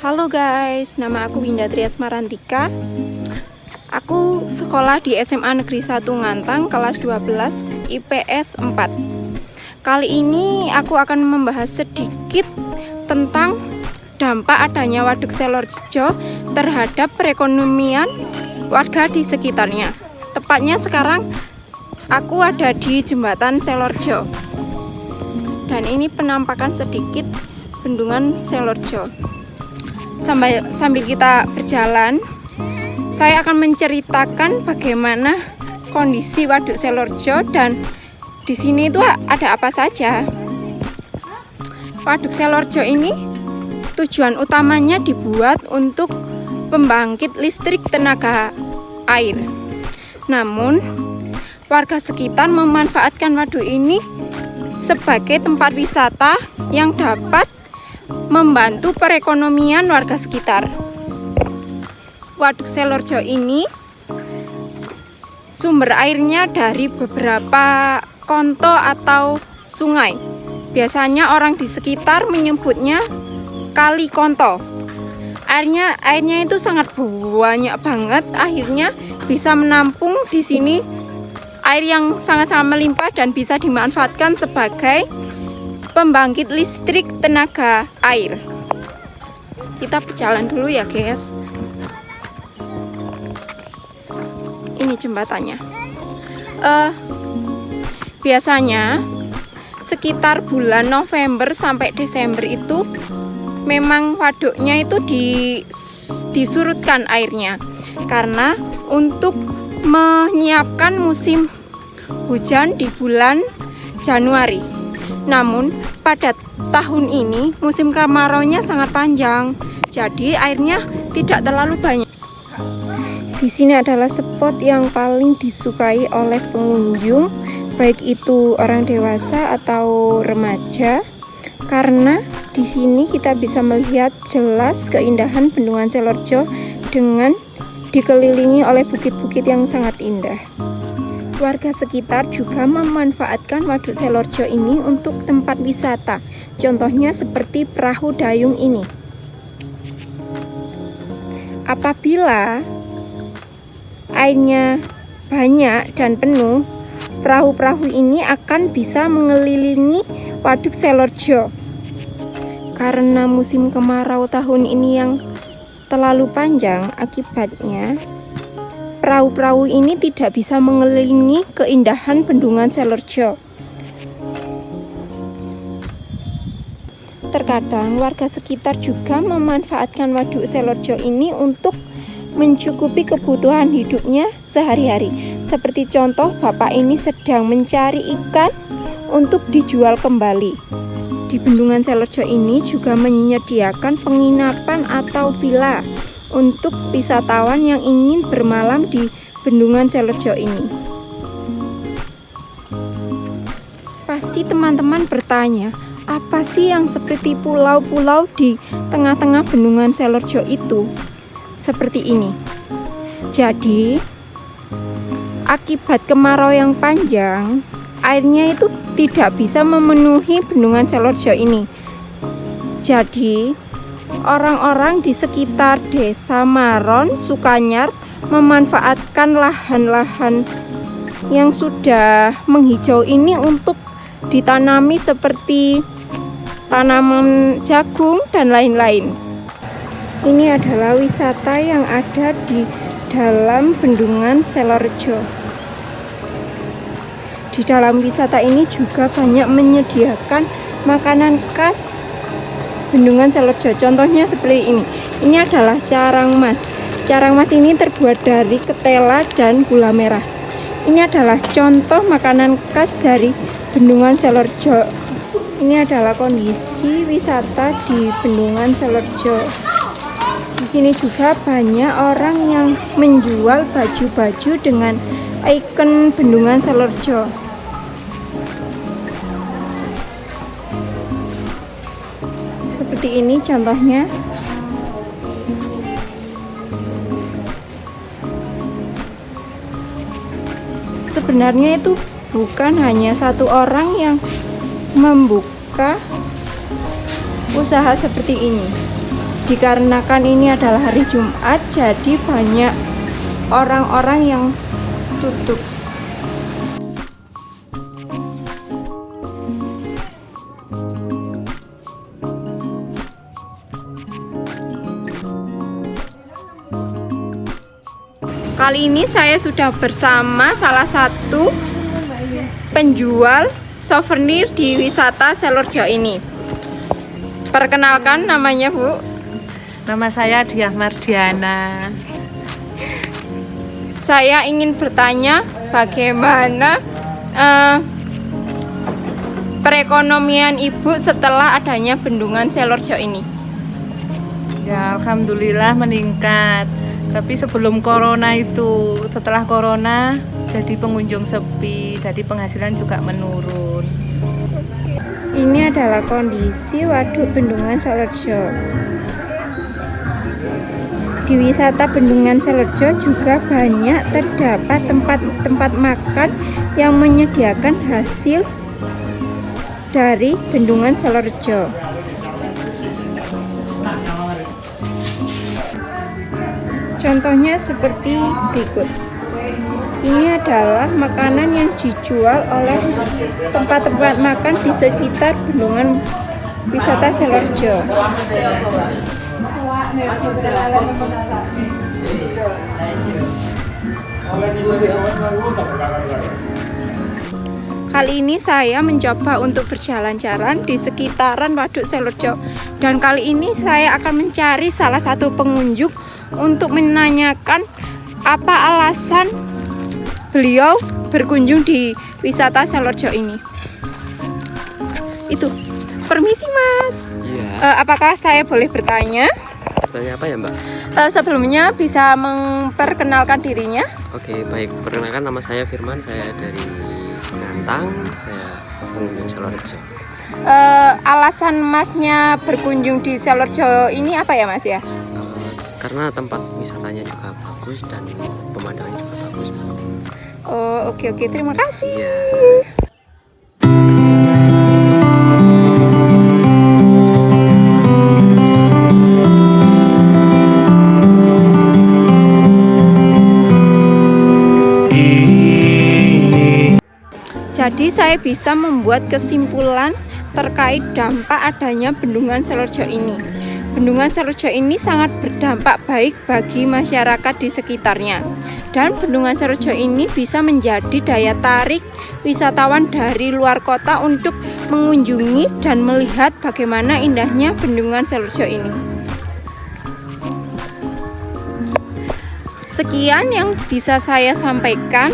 Halo guys, nama aku Winda Trias Marantika. Aku sekolah di SMA Negeri 1 Ngantang, kelas 12, IPS 4. Kali ini aku akan membahas sedikit tentang dampak adanya Waduk Selorjo terhadap perekonomian warga di sekitarnya. Tepatnya sekarang aku ada di Jembatan Selorjo. Dan ini penampakan sedikit bendungan Selorjo. Sambil kita berjalan, saya akan menceritakan bagaimana kondisi Waduk Selorjo dan di sini itu ada apa saja. Waduk Selorjo ini tujuan utamanya dibuat untuk pembangkit listrik tenaga air. Namun, warga sekitar memanfaatkan waduk ini sebagai tempat wisata yang dapat membantu perekonomian warga sekitar. Waduk Selorjo ini sumber airnya dari beberapa konto atau sungai. Biasanya orang di sekitar menyebutnya kali konto. Airnya itu sangat banyak banget, akhirnya bisa menampung di sini air yang sangat-sangat melimpah dan bisa dimanfaatkan sebagai pembangkit listrik tenaga air. Kita berjalan dulu ya guys. Ini jembatannya. Biasanya sekitar bulan November sampai Desember itu memang waduknya itu disurutkan airnya karena untuk menyiapkan musim hujan di bulan Januari. Namun pada tahun ini musim kemaraunya sangat panjang, jadi airnya tidak terlalu banyak. Di sini adalah spot yang paling disukai oleh pengunjung, baik itu orang dewasa atau remaja, karena di sini kita bisa melihat jelas keindahan bendungan Selorjo dengan dikelilingi oleh bukit-bukit yang sangat indah. Warga sekitar juga memanfaatkan Waduk Selorjo ini untuk tempat wisata. Contohnya seperti perahu dayung ini. Apabila airnya banyak dan penuh, perahu-perahu ini akan bisa mengelilingi Waduk Selorjo. Karena musim kemarau tahun ini yang terlalu panjang, akibatnya perahu-perahu ini tidak bisa mengelilingi keindahan bendungan Selorjo. Terkadang warga sekitar juga memanfaatkan Waduk Selorjo ini untuk mencukupi kebutuhan hidupnya sehari-hari. Seperti contoh, bapak ini sedang mencari ikan untuk dijual kembali. Di bendungan Selorjo ini juga menyediakan penginapan atau villa untuk wisatawan yang ingin bermalam di bendungan Selorjo ini. Pasti teman-teman bertanya, apa sih yang seperti pulau-pulau di tengah-tengah bendungan Selorjo itu? Seperti ini. Jadi, akibat kemarau yang panjang, airnya itu tidak bisa memenuhi bendungan Selorjo ini. Jadi, orang-orang di sekitar Desa Maron, Sukanyar memanfaatkan lahan-lahan yang sudah menghijau ini untuk ditanami seperti tanaman jagung dan lain-lain. Ini adalah wisata yang ada di dalam bendungan Selorjo. Di dalam wisata ini juga banyak menyediakan makanan khas bendungan Selorjo. Contohnya seperti ini. Ini adalah carang mas. Carang mas ini terbuat dari ketela dan gula merah. Ini adalah contoh makanan khas dari bendungan Selorjo. Ini adalah kondisi wisata di bendungan Selorjo. Di sini juga banyak orang yang menjual baju-baju dengan ikon bendungan Selorjo. Seperti ini contohnya. Sebenarnya itu bukan hanya satu orang yang membuka usaha seperti ini. dikarenakan ini adalah hari Jumat, jadi banyak orang-orang yang tutup. Kali ini saya sudah bersama salah satu penjual souvenir di wisata Selorjo ini. Perkenalkan namanya, Bu. Nama saya Diah Mardiana. Saya ingin bertanya bagaimana perekonomian Ibu setelah adanya bendungan Selorjo ini. Ya, alhamdulillah meningkat. Tapi sebelum corona itu, setelah corona jadi pengunjung sepi, jadi penghasilan juga menurun. Ini adalah kondisi waduk bendungan Selorjo. Di wisata bendungan Selorjo juga banyak terdapat tempat-tempat makan yang menyediakan hasil dari bendungan Selorjo. Contohnya seperti berikut. Ini adalah makanan yang dijual oleh tempat-tempat makan di sekitar bendungan wisata Selorjo. Kali ini saya mencoba untuk berjalan-jalan di sekitaran Waduk Selorjo, dan kali ini saya akan mencari salah satu pengunjung untuk menanyakan apa alasan beliau berkunjung di wisata Selorjo ini. Itu, permisi Mas. Iya. Apakah saya boleh bertanya? Bertanya apa ya Mbak? Sebelumnya bisa memperkenalkan dirinya? Oke, baik. Perkenalkan, nama saya Firman. Saya dari Ngantang. Saya pengunjung Selorjo. Alasan Masnya berkunjung di Selorjo ini apa ya Mas ya? Karena tempat wisatanya juga bagus dan pemandangannya juga bagus. Oh, oke, terima kasih. Iya. Jadi saya bisa membuat kesimpulan terkait dampak adanya bendungan Selorjo ini. Bendungan Selorjo ini sangat berdampak baik bagi masyarakat di sekitarnya. Dan bendungan Selorjo ini bisa menjadi daya tarik wisatawan dari luar kota untuk mengunjungi dan melihat bagaimana indahnya bendungan Selorjo ini. Sekian yang bisa saya sampaikan.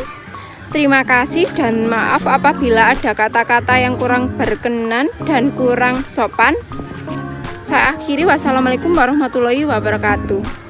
Terima kasih dan maaf apabila ada kata-kata yang kurang berkenan dan kurang sopan. Saya akhiri, wassalamualaikum warahmatullahi wabarakatuh.